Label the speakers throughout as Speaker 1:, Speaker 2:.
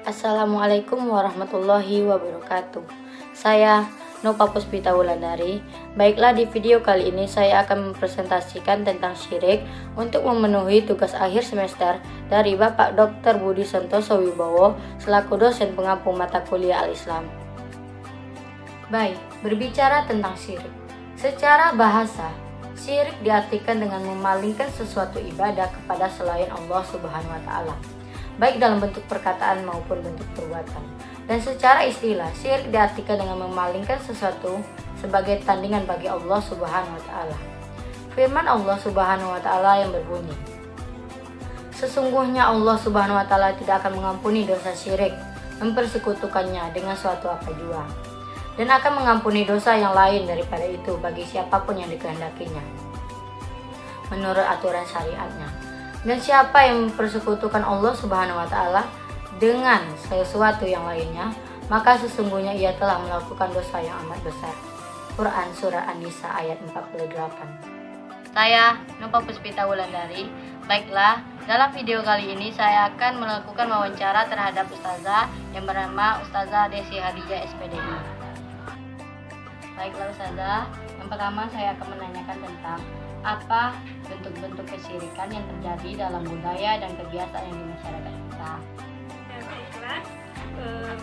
Speaker 1: Assalamualaikum warahmatullahi wabarakatuh. Saya Nova Puspita Wulandari. Baiklah, di video kali ini saya akan mempresentasikan tentang syirik untuk memenuhi tugas akhir semester dari Bapak Dr. Budi Santoso Wibowo selaku dosen pengampu mata kuliah Al-Islam. Baik, berbicara tentang syirik. Secara bahasa, syirik diartikan dengan memalingkan sesuatu ibadah kepada selain Allah Subhanahu wa taala, baik dalam bentuk perkataan maupun bentuk perbuatan. Dan secara istilah, syirik diartikan dengan memalingkan sesuatu sebagai tandingan bagi Allah Subhanahu wa taala. Firman Allah Subhanahu wa taala yang berbunyi, "Sesungguhnya Allah Subhanahu wa taala tidak akan mengampuni dosa syirik, mempersekutukannya dengan suatu apa jua, dan akan mengampuni dosa yang lain daripada itu bagi siapapun yang dikehendakinya menurut aturan syariatnya. Dan siapa yang mempersekutukan Allah Subhanahu wa taala dengan sesuatu yang lainnya, maka sesungguhnya ia telah melakukan dosa yang amat besar." Quran Surah An-Nisa ayat 48. Saya Nova Puspita Wulandari. Baiklah, dalam video kali ini saya akan melakukan wawancara terhadap Ustazah yang bernama Ustazah Desi Hadijah SPDI. Baiklah Ustazah, yang pertama saya akan menanyakan tentang apa bentuk-bentuk kesyirikan yang terjadi dalam budaya dan kebiasaan yang di masyarakat kita.
Speaker 2: Ya, baiklah,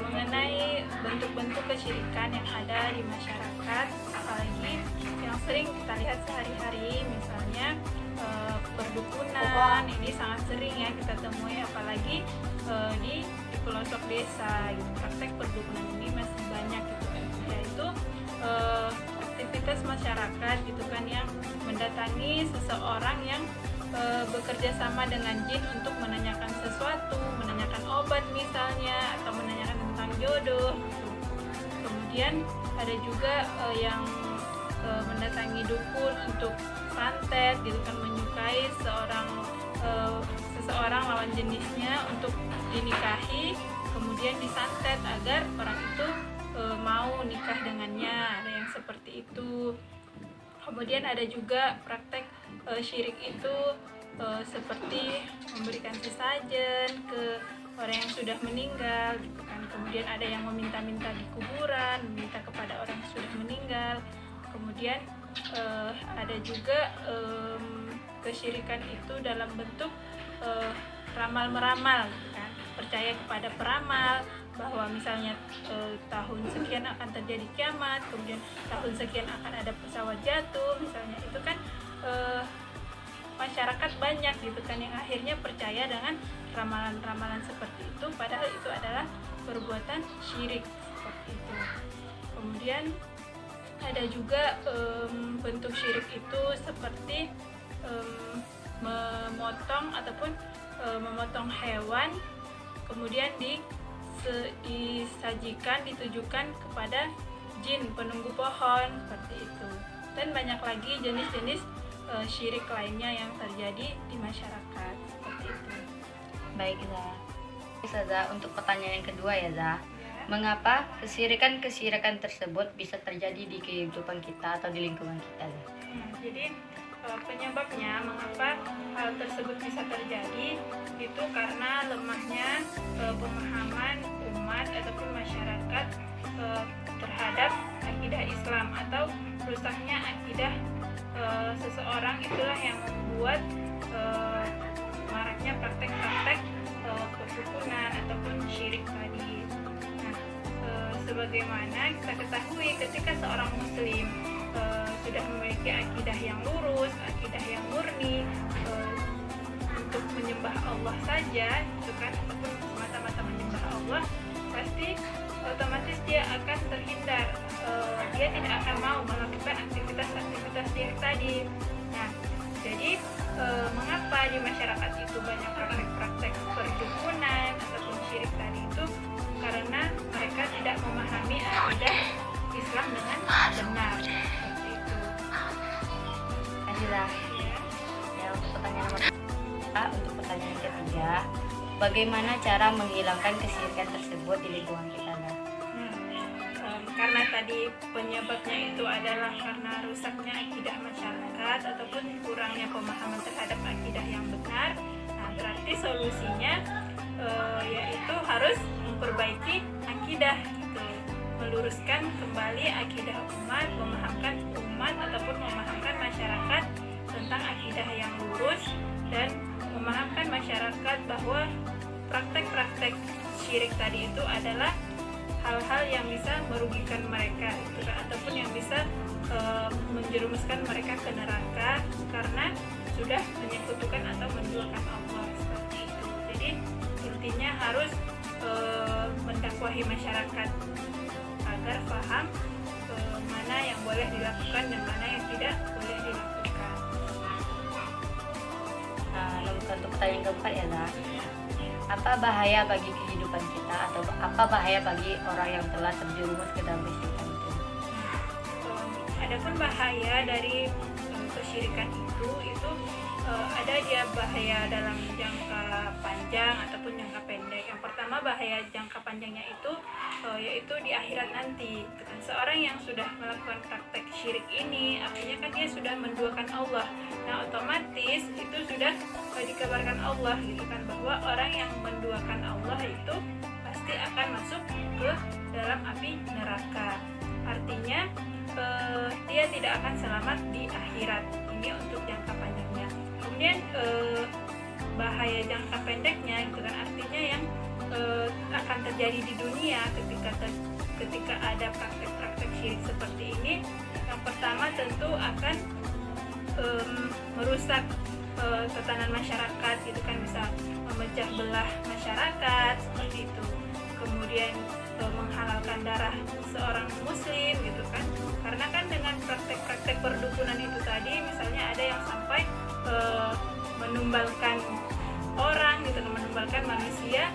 Speaker 2: mengenai bentuk-bentuk kesyirikan yang ada di masyarakat, apalagi yang sering kita lihat sehari-hari, misalnya perdukunan, ini sangat sering ya kita temui, apalagi di pelosok desa gitu. Praktek perdukunan ini masih banyak gitu kan, yaitu aktivitas masyarakat gitu kan yang mendatangi seseorang yang bekerja sama dengan jin untuk menanyakan sesuatu, menanyakan obat misalnya, atau menanyakan tentang jodoh gitu. Kemudian ada juga yang mendatangi dukun untuk santet gitu kan, menyukai seseorang lawan jenisnya untuk dinikahi, kemudian disantet agar orang itu mau nikah dengannya. Ada yang seperti itu. Kemudian ada juga praktek syirik itu seperti memberikan sesajen ke orang yang sudah meninggal gitu kan. Kemudian ada yang meminta-minta di kuburan, meminta kepada orang yang sudah meninggal. Kemudian ada juga kesyirikan itu dalam bentuk ramal-meramal gitu kan. Percaya kepada peramal bahwa misalnya tahun sekian akan terjadi kiamat, kemudian tahun sekian akan ada pesawat jatuh misalnya, itu kan masyarakat banyak gitu kan yang akhirnya percaya dengan ramalan-ramalan seperti itu, padahal itu adalah perbuatan syirik seperti itu. Kemudian ada juga bentuk syirik itu seperti memotong ataupun memotong hewan kemudian disajikan, ditujukan kepada jin penunggu pohon seperti itu. Dan banyak lagi jenis-jenis syirik lainnya yang terjadi di masyarakat seperti itu.
Speaker 1: Baik Zah, untuk pertanyaan yang kedua ya Zah, mengapa kesyirikan tersebut bisa terjadi di kehidupan kita atau di lingkungan kita Zah?
Speaker 2: Jadi penyebabnya mengapa hal tersebut bisa terjadi itu karena lemahnya pemahaman umat ataupun masyarakat terhadap akidah Islam, atau rusaknya akidah seseorang, itulah yang membuat maraknya praktek-praktek perdukunan ataupun syirik tadi. Nah, sebagaimana kita ketahui, ketika seorang muslim sudah memiliki akidah yang lurus, akidah yang murni, untuk menyembah Allah saja itu kan, ataupun semata-mata menyembah Allah, pasti otomatis dia akan terhindar, dia tidak akan mau melakukan aktivitas-aktivitas syirik tadi. Nah, jadi mengapa di masyarakat itu banyak praktek-praktek perdukunan ataupun syirik tadi itu? Karena mereka tidak memahami akidah Islam dengan benar. Seperti itu.
Speaker 1: Terima kasih Zah. Ya, untuk pertanyaan untuk pertanyaan ketiga, bagaimana cara menghilangkan kesyirikan tersebut di lingkungan kita Zah?
Speaker 2: Karena tadi penyebabnya itu adalah karena rusaknya akidah masyarakat ataupun kurangnya pemahaman terhadap akidah yang benar. Nah, berarti solusinya yaitu harus memperbaiki akidah gitu, meluruskan kembali akidah umat, memahamkan umat ataupun memahamkan masyarakat tentang akidah yang lurus, dan memahamkan masyarakat bahwa praktek-praktek syirik tadi itu adalah hal-hal yang bisa merugikan mereka gitu kan, ataupun yang bisa menjerumuskan mereka ke neraka karena sudah menyekutukan atau menduakan Allah seperti itu. Jadi intinya harus mendakwahi masyarakat agar paham mana yang boleh dilakukan dan mana yang tidak boleh dilakukan.
Speaker 1: Untuk pertanyaan keempat ya, Zah. Apa bahaya bagi kehidupan kita atau apa bahaya bagi orang yang telah terjerumus ke dalam kesyirikan itu?
Speaker 2: Adapun bahaya dari kesyirikan itu ada dia bahaya dalam jangka panjang ataupun jangka pendek. Yang pertama, bahaya jangka panjangnya itu yaitu di akhirat nanti. Seorang yang sudah melakukan praktek syirik ini artinya kan dia sudah menduakan Allah. Nah, otomatis itu sudah dikabarkan Allah gitu kan, bahwa orang yang menduakan Allah itu pasti akan masuk ke dalam api neraka. Artinya dia tidak akan selamat di akhirat. Ini untuk jangka panjangnya. Kemudian bahaya jangka pendeknya itu kan artinya yang akan terjadi di dunia ketika ada praktek-praktek syirik seperti ini. Yang pertama tentu akan merusak tatanan masyarakat gitu kan, bisa memecah belah masyarakat seperti itu. Kemudian menghalalkan darah seorang muslim gitu kan, karena kan dengan praktek-praktek perdukunan itu tadi, misalnya ada yang sampai menumbalkan orang gitu, menumbalkan manusia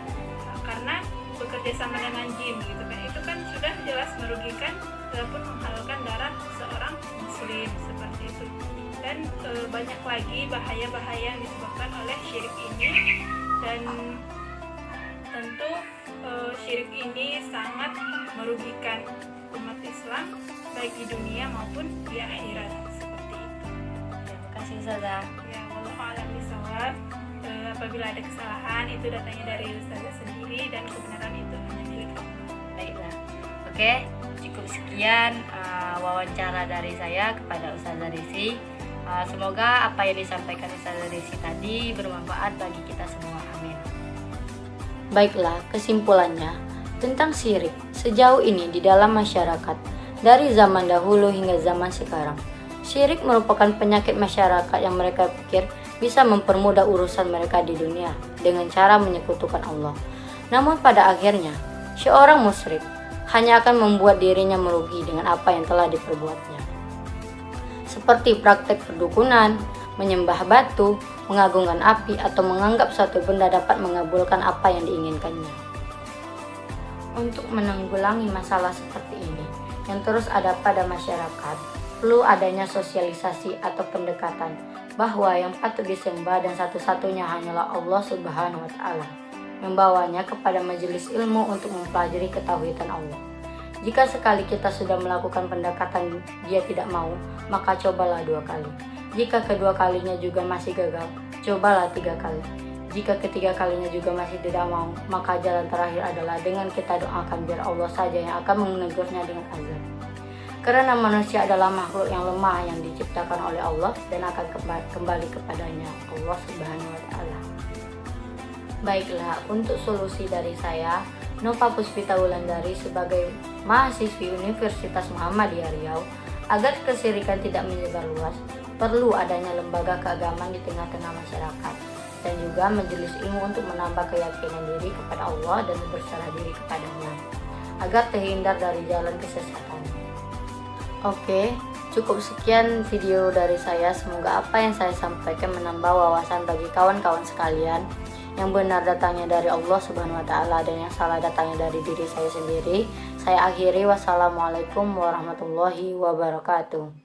Speaker 2: karena bekerja sama dengan jin gitu kan, itu kan sudah jelas merugikan ataupun menghalalkan darah seorang muslim seperti itu. Dan banyak lagi bahaya-bahaya yang disebabkan oleh syirik ini, dan tentu syirik ini sangat merugikan umat Islam baik di dunia maupun di akhirat seperti itu.
Speaker 1: Terima kasih, Ustazah.
Speaker 2: Ya, wallahu a'lam bishawab. Apabila ada kesalahan itu datangnya dari Ustazah sendiri dan kebenaran itu hanya milik Allah.
Speaker 1: Baiklah. Oke, cukup sekian wawancara dari saya kepada Ustazah Desi. Semoga apa yang disampaikan Ustazah Desi tadi bermanfaat bagi kita semua. Amin. Baiklah, kesimpulannya tentang syirik sejauh ini di dalam masyarakat dari zaman dahulu hingga zaman sekarang. Syirik merupakan penyakit masyarakat yang mereka pikir bisa mempermudah urusan mereka di dunia dengan cara menyekutukan Allah. Namun pada akhirnya, seorang musyrik hanya akan membuat dirinya merugi dengan apa yang telah diperbuatnya. Seperti praktek perdukunan, menyembah batu, mengagungkan api, atau menganggap suatu benda dapat mengabulkan apa yang diinginkannya. Untuk menanggulangi masalah seperti ini yang terus ada pada masyarakat, perlu adanya sosialisasi atau pendekatan bahwa yang patut disembah dan satu-satunya hanyalah Allah Subhanahu wa Ta'ala, membawanya kepada majelis ilmu untuk mempelajari ketauhidan Allah. Jika sekali kita sudah melakukan pendekatan dia tidak mau, maka cobalah 2 kali. Jika kedua kalinya juga masih gagal, cobalah 3 kali. Jika ketiga kalinya juga masih tidak mau, maka jalan terakhir adalah dengan kita doakan biar Allah saja yang akan menegurnya dengan azab. Karena manusia adalah makhluk yang lemah yang diciptakan oleh Allah dan akan kembali kepadanya, Allah Subhanahu wa Ta'ala. Baiklah, untuk solusi dari saya, Nova Puspita Wulandari sebagai mahasiswi Universitas Muhammadiyah Riau, agar kesyirikan tidak menyebar luas, perlu adanya lembaga keagamaan di tengah-tengah masyarakat dan juga majelis ilmu untuk menambah keyakinan diri kepada Allah dan berserah diri kepadanya agar terhindar dari jalan kesesatan. Oke, cukup sekian video dari saya. Semoga apa yang saya sampaikan menambah wawasan bagi kawan-kawan sekalian. Yang benar datangnya dari Allah Subhanahu wa Ta'ala dan yang salah datangnya dari diri saya sendiri. Saya akhiri, wassalamualaikum warahmatullahi wabarakatuh.